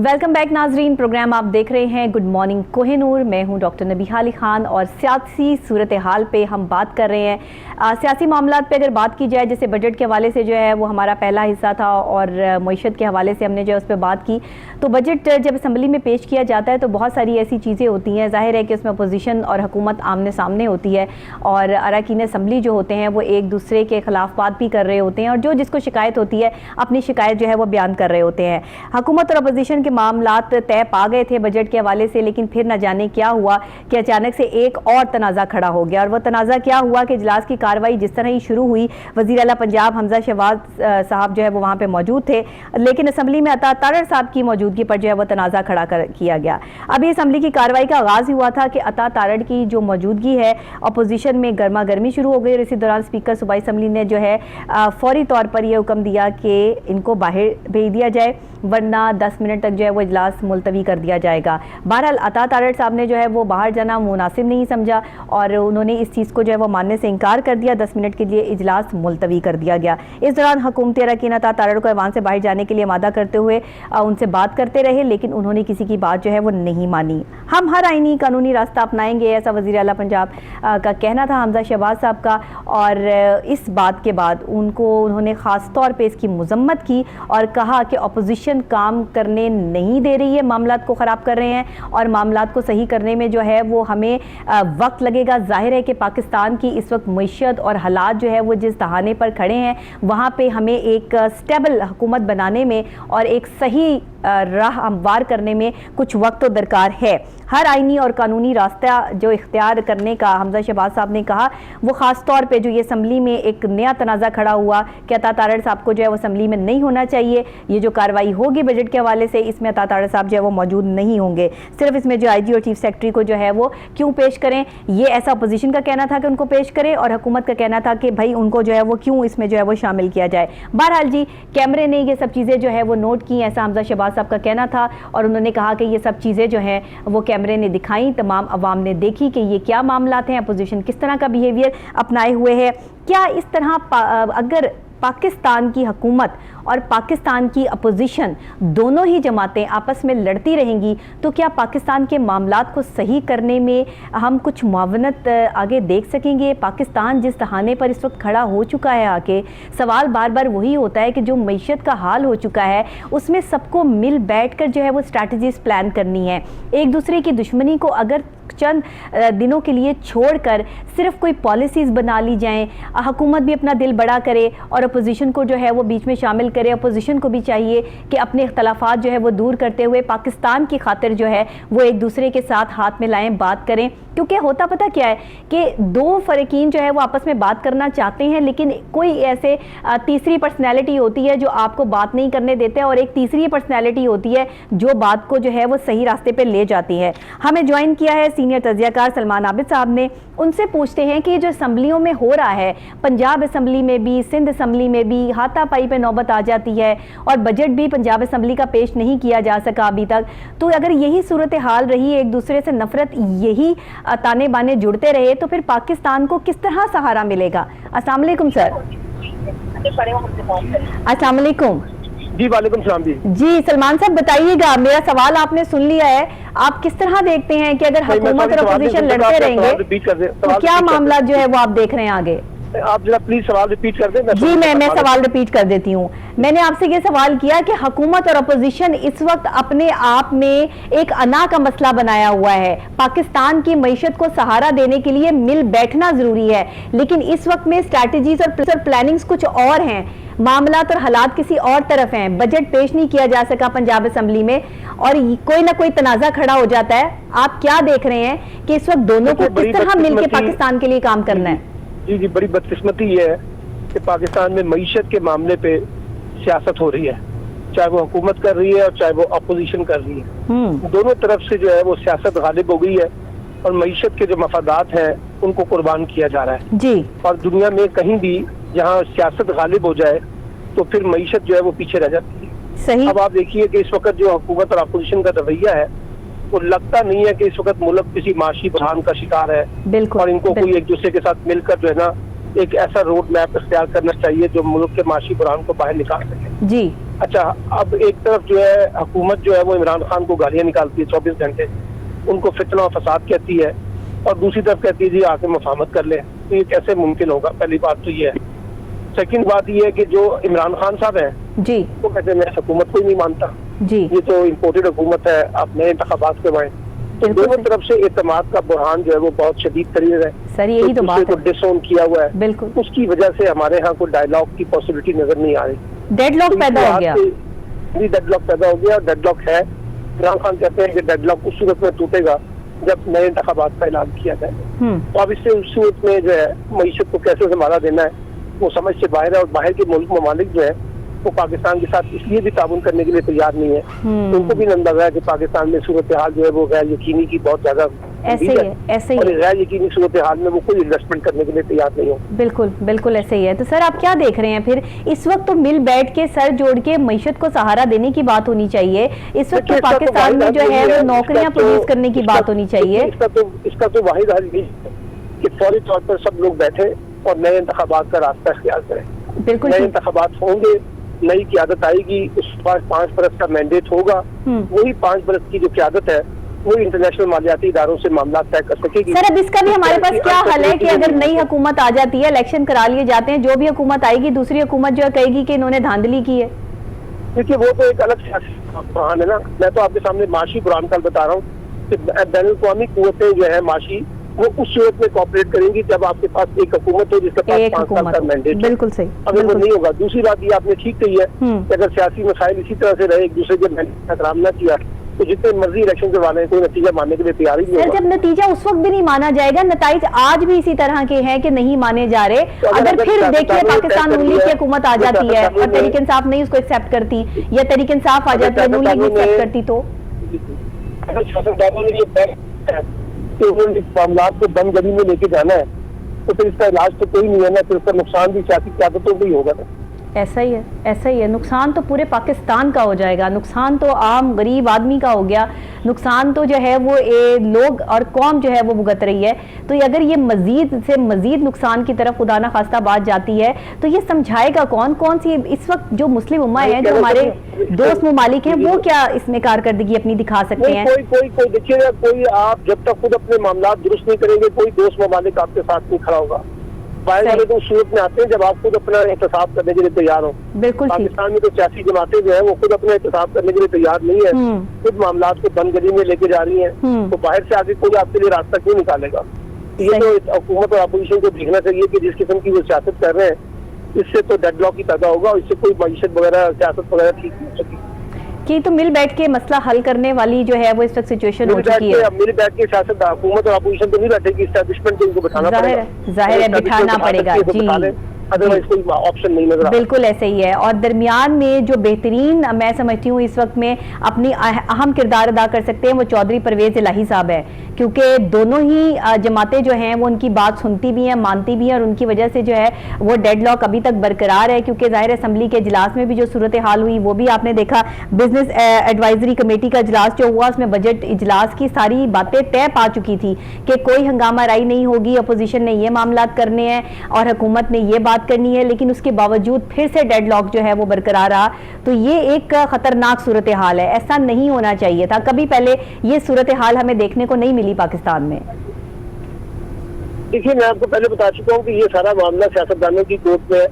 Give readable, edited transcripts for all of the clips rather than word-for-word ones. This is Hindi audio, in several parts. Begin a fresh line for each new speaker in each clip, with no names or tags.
वेलकम बैक नाजरीन, प्रोग्राम आप देख रहे हैं गुड मॉर्निंग कोहिनूर। मैं हूं डॉक्टर नबीहा अली खान और सियासी सूरत हाल पे हम बात कर रहे हैं। सियासी मामलात पे अगर बात की जाए, जैसे बजट के हवाले से जो है वो हमारा पहला हिस्सा था और मईशत के हवाले से हमने जो है उस पर बात की। तो बजट जब असम्बली में पेश किया जाता है तो बहुत सारी ऐसी चीज़ें होती हैं, जाहिर है कि उसमें अपोजिशन और हुकूमत आमने सामने होती है और अरकान असम्बली जो होते हैं वो एक दूसरे के खिलाफ बात भी कर रहे होते हैं और जो जिसको शिकायत होती है अपनी शिकायत जो है वो बयान कर रहे होते हैं। हुकूमत और अपोजिशन के मामलात तय पा गए थे बजट के हवाले से, लेकिन फिर न जाने क्या हुआ कि अचानक से एक और तनाज़ा खड़ा हो गया। और वो तनाज़ा क्या हुआ कि इजलास की कार्रवाई जिस तरह ही शुरू हुई, वज़ीर आला पंजाब हमजा शहबाज साहब जो है वो वहाँ पे मौजूद थे, लेकिन असम्बली में अता तारड़ साहब की मौजूदगी पर जो है वो तनाज़ा खड़ा किया गया। अभी असम्बली की कार्रवाई का आगाज़ हुआ था कि अता तारड़ की जो मौजूदगी है अपोजिशन में गर्मा गर्मी शुरू हो गई और इसी दौरान स्पीकर सूबाई असम्बली ने जो है फौरी तौर पर यह हुक्म दिया कि इनको बाहर भेज दिया जाए, वरना 10 मिनट तक जो है वो इजलास मुलतवी कर दिया जाएगा। बहरहाल अता तारड़ साहब ने जो है वो बाहर जाना मुनासिब नहीं समझा और उन्होंने इस चीज़ को जो है वो मानने से इनकार कर दिया। 10 मिनट के लिए इजलास मुलतवी कर दिया गया। इस दौरान हुकूमती अरकान अता तारड़ को ऐवान से बाहर जाने के लिए आमादा करते हुए उनसे बात करते रहे, लेकिन उन्होंने किसी की बात जो है वो नहीं मानी। हम हर आईनी कानूनी रास्ता अपनाएंगे, ऐसा वज़ीर आला पंजाब का कहना था हमजा शहबाज साहब का। और इस बात के बाद उन्होंने ख़ास तौर पर इसकी मजम्मत की और कहा कि अपोजिशन काम करने नहीं दे रही है, मामलात को ख़राब कर रहे हैं और मामलात को सही करने में जो है वो हमें वक्त लगेगा। जाहिर है कि पाकिस्तान की इस वक्त मईशत और हालात जो है वो जिस दहाने पर खड़े हैं वहाँ पे हमें एक स्टेबल हुकूमत बनाने में और एक सही राह हमवार करने में कुछ वक्त तो दरकार है। हर आईनी और कानूनी रास्ता जो इख्तियार करने का हमजा शहबाज साहब ने कहा, वो ख़ास तौर पे जो ये असम्बली में एक नया तनाज़ा खड़ा हुआ कि अता तारड़ साहब को जो है वो असम्बली में नहीं होना चाहिए। ये जो कार्रवाई होगी बजट के हवाले से, इसमें अता तारड़ साहब जो है वो मौजूद नहीं होंगे। सिर्फ इसमें जो IG और चीफ सेक्रेटरी को जो है वो क्यों पेश करें, ये ऐसा अपोजिशन का कहना था कि उनको पेश करें और हुकूमत का कहना था कि भाई उनको जो है वो क्यों इसमें जो है वो शामिल किया जाए। बहरहाल जी, कैमरे ने ये सब चीज़ें जो है वो नोट की, ऐसा हमजा शहबाज साहब का कहना था और उन्होंने कहा कि ये सब चीज़ें जो हैं वो कैमरे ने दिखाई, तमाम अवाम ने देखी कि ये क्या मामलात हैं, अपोजिशन किस तरह का बिहेवियर अपनाए हुए है। क्या इस तरह अगर पाकिस्तान की हुकूमत और पाकिस्तान की अपोजिशन दोनों ही जमातें आपस में लड़ती रहेंगी तो क्या पाकिस्तान के मामलात को सही करने में हम कुछ मुआवनत आगे देख सकेंगे? पाकिस्तान जिस दहाने पर इस वक्त खड़ा हो चुका है आके, सवाल बार बार वही होता है कि जो मईशत का हाल हो चुका है उसमें सबको मिल बैठ कर जो है वो स्ट्रैटेजीज प्लान करनी है। एक दूसरे की दुश्मनी को अगर चंद दिनों के लिए छोड़कर सिर्फ कोई पॉलिसीज़ बना ली जाएं, हुकूमत भी अपना दिल बड़ा करे और अपोजिशन को जो है वो बीच में शामिल करे। अपोजिशन को भी चाहिए कि अपने इख्तलाफात जो है वो दूर करते हुए पाकिस्तान की खातिर जो है वो एक दूसरे के साथ हाथ मिलाएं, बात करें। क्योंकि होता पता क्या है कि दो फ़रीकीन जो है वो आपस में बात करना चाहते हैं, लेकिन कोई ऐसे तीसरी पर्सनैलिटी होती है जो आपको बात नहीं करने देते और एक तीसरी पर्सनैलिटी होती है जो बात को जो है वो सही रास्ते पर ले जाती है। हमें ज्वाइन किया है सीनियर तज्ज़ियाकार सलमान आबिद साहब ने। उनसे पूछते हैं कि जो असम्बलियों में हो रहा है, पंजाब असम्बली में भी, सिंध असम्बली में भी हाथापाई पे नौबत आ जाती है और बजट भी पंजाब असम्बली का पेश नहीं किया जा सका अभी तक। तो अगर यही सूरत हाल रही, एक दूसरे से नफरत, यही ताने बाने जुड़ते रहे, तो फिर पाकिस्तान को किस तरह सहारा मिलेगा? अस्सलाम वालेकुम सर। अस्सलाम वालेकुम।
जी वालेकुम सलाम।
जी सलमान साहब बताइएगा, मेरा सवाल आपने सुन लिया है, आप किस तरह देखते हैं कि अगर हुकूमत और अपोजिशन लड़ते रहेंगे तो क्या मामला जो है वो आप देख रहे हैं आगे?
आप जरा प्लीज सवाल रिपीट कर दें।
जी मैं सवाल रिपीट कर देती हूँ। मैंने आपसे ये सवाल किया कि हुकूमत और अपोजिशन इस वक्त अपने आप में एक अना का मसला बनाया हुआ है। पाकिस्तान की मईशत को सहारा देने के लिए मिल बैठना जरूरी है, लेकिन इस वक्त में स्ट्रैटेजीज और प्लानिंग्स कुछ और हैं, मामलात और हालात किसी और तरफ हैं। बजट पेश नहीं किया जा सका पंजाब असम्बली में और कोई ना कोई तनाज़ा खड़ा हो जाता है। आप क्या देख रहे हैं कि इस वक्त दोनों को किस तरह मिलकर पाकिस्तान के लिए काम करना है?
जी जी, बड़ी बदकिस्मती ये है कि पाकिस्तान में मईशत के मामले पे सियासत हो रही है, चाहे वो हुकूमत कर रही है और चाहे वो अपोजिशन कर रही है। दोनों तरफ से जो है वो सियासत गालिब हो गई है और मईशत के जो मफादात हैं उनको कुर्बान किया जा रहा है
जी। और
दुनिया में कहीं भी जहाँ सियासत गालिब हो जाए तो फिर मईशत जो है वो पीछे रह जाती है।
सही।
अब आप देखिए कि इस वक्त जो हुकूमत और अपोजिशन का रवैया है वो लगता नहीं है कि इस वक्त मुल्क किसी माशी बहरान का शिकार है।
बिल्कुल।
और इनको कोई एक दूसरे के साथ मिलकर जो है ना एक ऐसा रोड मैप इख्तियार करना चाहिए जो मुल्क के माशी बहरान को बाहर निकाल सके।
जी।
अच्छा, अब एक तरफ जो है हुकूमत जो है वो इमरान खान को गालियां निकालती है 24 घंटे, उनको फितना और फसाद कहती है, और दूसरी तरफ कहती है जी आके मुफाहमत कर ले। तो ये कैसे मुमकिन होगा? पहली बात तो ये है। सेकंड बात ये है कि जो इमरान खान साहब हैं
जी,
वो कहते हैं मैं हुकूमत को ही नहीं मानता
जी,
ये तो इम्पोर्टेड हुकूमत है, आप नए इंतखाबात करवाएं। तो दोनों तरफ से एतमाद का बुरहान जो है वो बहुत शदीद तरीन है
सर, यही तो बात है।
डिसोन किया हुआ है,
बिल्कुल,
उसकी वजह से हमारे यहाँ कोई डायलॉग की पॉसिबिलिटी नजर नहीं आ रही।
डेडलॉक पैदा हो गया।
डेडलॉक पैदा हो गया, डेडलॉक है। इमरान खान कहते हैं कि डेडलॉक उस सूरत में टूटेगा जब नए इंतखाबात का ऐलान किया जाए। तो अब इससे उस सूरत में जो है मईशत को कैसे संभाला देना है वो समझ से बाहर है, और बाहर के मुल्क ममालिक जो है वो पाकिस्तान के साथ इसलिए भी ताउन करने के लिए तैयार नहीं है। तो उनको भी अंदाजा है कि पाकिस्तान में सूरत हाल जो है वो गैर यकीनी की बहुत ज्यादा
ऐसे ही है, ऐसे ही
और गैर यकीनी सूरत हाल में वो कोई इन्वेस्टमेंट करने के लिए तैयार नहीं हो।
बिल्कुल बिल्कुल ऐसे ही है। तो सर आप क्या देख रहे हैं फिर? इस वक्त तो मिल बैठ के सर जोड़ के मईशत को सहारा देने की बात होनी चाहिए। इस वक्त तो पाकिस्तान में जो है वो नौकरियां प्रोड्यूस करने की बात होनी चाहिए।
इसका तो वाहिद हल ये है कि फौरी तौर पर सब लोग बैठे और नए इंतखाबात का रास्ता इख्तियार करें।
बिल्कुल,
नए इंतखाबात होंगे, नई क्यादत आएगी, उस पास 5 बरस का मैंडेट होगा, वही 5 बरस की जो क्यादत है वो इंटरनेशनल मालियाती इदारों से मामला तय कर सकेगी।
सर अब इसका भी हमारे पास क्या हल है कि अगर नई हुकूमत आ जाती है, इलेक्शन करा लिए जाते हैं, जो भी हुकूमत आएगी दूसरी हुकूमत जो है कहेगी कि इन्होंने धांधली की है?
देखिए वो तो एक अलग बहान है ना। मैं तो आपके सामने माशी कुरान कल बता रहा हूँ कि बैनुल अक़वामी कुव्वतें जो है माशी वो उस सूरत में कॉपरेट करेंगी जब आपके पास एक हुकूमत हो जिसके पास 5 साल का मैंडेट।
बिल्कुल सही।
अगर वो नहीं होगा, दूसरी बात ये आपने ठीक कही है कि अगर सियासी मसाइल इसी तरह से रहे, एक दूसरे के मैंडेट का एहतराम न किया तो जितने मर्जी इलेक्शन करवाने हैं कोई नतीजा मानने के लिए तैयार ही नहीं होगा।
जब नतीजा उस वक्त भी नहीं माना जाएगा, नतीज आज भी इसी तरह के हैं कि नहीं माने जा रहे। तो अगर फिर देखिए पाकिस्तान नून लीग की हुकूमत आ जाती है और तहरीक इंसाफ नहीं उसको एक्सेप्ट करती, या तहरीक इंसाफ आ जाती है नून लीग एक्सेप्ट करती, तो
अगर सियासतदानों ने ये तय किया है कि उन्होंने मामला को बंदगरी में लेके जाना है तो फिर इसका इलाज तो कोई नहीं है ना, फिर उसका नुकसान भी सियासी क्यादतों को ही होगा ना।
ऐसा ही है, ऐसा ही है। नुकसान तो पूरे पाकिस्तान का हो जाएगा, नुकसान तो आम गरीब आदमी का हो गया, नुकसान तो जो है वो लोग और कौम जो है वो भुगत रही है। तो अगर ये मजीद से मजीद नुकसान की तरफ खुदा ना खास्ता बात जाती है तो ये समझाएगा कौन? कौन सी इस वक्त जो मुस्लिम उम्मा है, जो हमारे दोस्त ममालिक हैं, वो क्या इसमें कारकर्दगी अपनी दिखा सकते हैं?
कोई देखिएगा, कोई आप जब तक खुद अपने मामला दुरुस्त नहीं करेंगे कोई दोस्त ममालिक आपके साथ नहीं खड़ा होगा। बाहर वाले तो सूरत में आते हैं जब आप खुद अपना एहतसाब करने के लिए तैयार हो।
बिल्कुल,
पाकिस्तान में तो सियासी जमातें जो है वो खुद अपना एहतसाब करने के लिए तैयार नहीं है, खुद मामला को बंदगरी में लेके जा रही हैं। तो बाहर से आगे कोई आपके लिए रास्ता क्यों निकालेगा? ये तो हुकूमत और अपोजिशन को देखना चाहिए कि जिस किस्म की वो सियासत कर रहे हैं इससे तो डेडलॉक ही पैदा होगा और इससे कोई मईशत वगैरह सियासत वगैरह ठीक नहीं हो सकेगी।
कि तो मिल बैठ के मसला हल करने वाली जो है वो इस वक्त सिचुएशन हो चुकी है।
मिल बैठ के सियासत हुकूमत और अपोजिशन तो नहीं बैठेगी, एस्टैब्लिशमेंट को इनको बिठाना पड़ेगा।
जाहिर है बिठाना पड़ेगा जी,
अदरवाइज कोई ऑप्शन नहीं नजर।
बिल्कुल ऐसे ही है। और दरमियान में जो बेहतरीन मैं समझती हूँ इस वक्त में अपनी अहम किरदार अदा कर सकते हैं वो चौधरी परवेज इलाही साहब है, क्योंकि दोनों ही जमातें जो हैं वो उनकी बात सुनती भी हैं, मानती भी हैं, और उनकी वजह से जो है वो डेडलॉक अभी तक बरकरार है। क्योंकि जाहिर असम्बली के इजलास में भी जो सूरत हाल हुई वो भी आपने देखा, बिजनेस एडवाइजरी कमेटी का इजलास जो हुआ उसमें बजट इजलास की सारी बातें तय पा चुकी थी कि कोई हंगामा राई नहीं होगी, अपोजिशन ने ये मामला करने हैं और हुकूमत ने ये बात करनी है, लेकिन उसके बावजूद फिर से डेडलॉक जो है वो बरकरार रहा। तो ये एक खतरनाक सूरत हाल है, ऐसा नहीं होना चाहिए था। कभी पहले ये सूरत हाल हमें देखने को नहीं मिली पाकिस्तान में।
देखिए मैं आपको पहले बता चुका हूँ कि ये सारा मामला सियासतदानों की कोर्ट में है।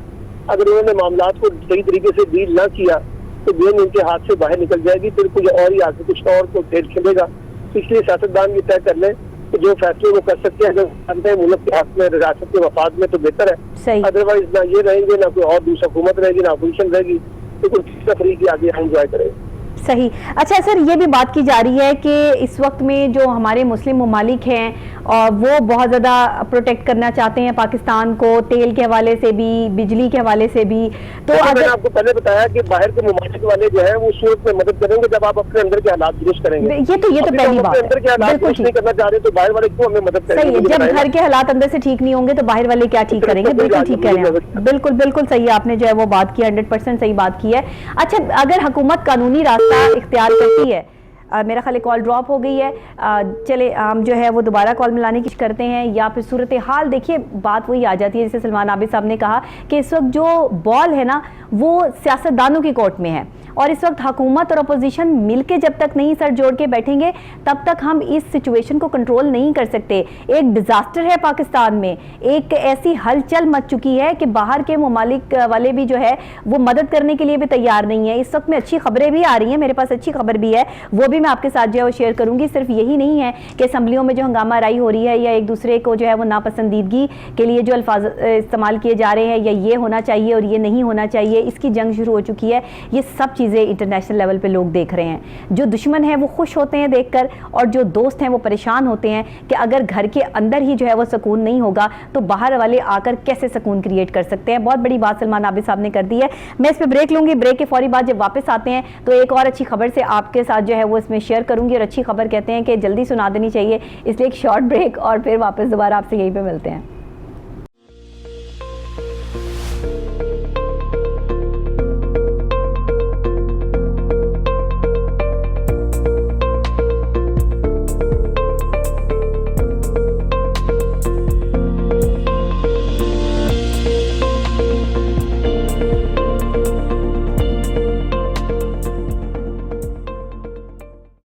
अगर उन्होंने मामला को सही तरीके से डील ना किया तो गेम उनके हाथ से बाहर निकल जाएगी, फिर कुछ और ही आगे कुछ और को खेल खेलेगा। इसलिए सियासतदान ये तय कर लें तो जो फैसले वो कर सकते हैं, जो जानते हैं मुल्क के हक में, रियासत के वफाद में, तो बेहतर है। अदरवाइज ना ये रहेंगे, ना कोई और दूसरा हुकूमत रहेगी, ना अपोजिशन रहेगी, तो कोई तीसरा फरीक की आगे एंजॉय करेगा।
सही। अच्छा सर, ये भी बात की जा रही है कि इस वक्त में जो हमारे मुस्लिम ममालिक हैं और वो बहुत ज़्यादा प्रोटेक्ट करना चाहते हैं पाकिस्तान को, तेल के हवाले से भी, बिजली के हवाले से भी। तो
मैंने आपको पहले बताया कि बाहर के ममालिक वाले जो है वो सूरत में मदद करेंगे जब आप अपने अंदर के हालात दुरुस्त करेंगे।
ये तो पहली बात है।
अंदर के हालात दुरुस्त नहीं करना चाह रहे तो बाहर वाले क्यों हमें मदद करेंगे?
सही है, जब घर के हालात अंदर से ठीक नहीं होंगे तो बाहर वाले क्या ठीक करेंगे? बिल्कुल ठीक कह रहे हैं, बिल्कुल बिल्कुल सही आपने जो है वो बात की, 100% सही बात की है। अच्छा, अगर हुकूमत कानूनी रास्ता इख्तियार करती है मेरा ख्याल कॉल ड्रॉप हो गई है। चले हम जो है वो दोबारा कॉल मिलाने की कोशिश करते हैं, या फिर सूरत हाल देखिए बात वही आ जाती है जैसे सलमान आबिद साहब ने कहा कि इस वक्त जो बॉल है ना वो सियासतदानों की कोर्ट में है, और इस वक्त हुकूमत और अपोजिशन मिलके जब तक नहीं सर जोड़ के बैठेंगे तब तक हम इस सिचुएशन को कंट्रोल नहीं कर सकते। एक डिजास्टर है पाकिस्तान में, एक ऐसी हलचल मच चुकी है कि बाहर के ममालिक वाले भी जो है वो मदद करने के लिए भी तैयार नहीं है। इस वक्त में अच्छी खबरें भी आ रही हैं, मेरे पास अच्छी खबर भी है, वो भी मैं आपके साथ जो है वो शेयर करूंगी। सिर्फ यही नहीं है कि असम्बलियों में जो हंगामा राई हो रही है या एक दूसरे को जो है वो नापसंदीदगी के लिए जो अल्फाज इस्तेमाल किए जा रहे हैं, या ये होना चाहिए और ये नहीं होना चाहिए, इसकी जंग शुरू हो चुकी है। ये सब चीज़ें इंटरनेशनल लेवल पे लोग देख रहे हैं। जो दुश्मन है वो खुश होते हैं देखकर, और जो दोस्त हैं वो परेशान होते हैं कि अगर घर के अंदर ही जो है वो सुकून नहीं होगा तो बाहर वाले आकर कैसे सुकून क्रिएट कर सकते हैं। बहुत बड़ी बात सलमान आबिद साहब ने कर दी है। मैं इस पर ब्रेक लूंगी, ब्रेक के फौरी बाद जब वापस आते हैं तो एक और अच्छी खबर से आपके साथ जो है वो इसमें शेयर करूंगी, और अच्छी खबर कहते हैं कि जल्दी सुना देनी चाहिए, इसलिए एक शॉर्ट ब्रेक और फिर वापस दोबारा आपसे यहीं पे मिलते हैं।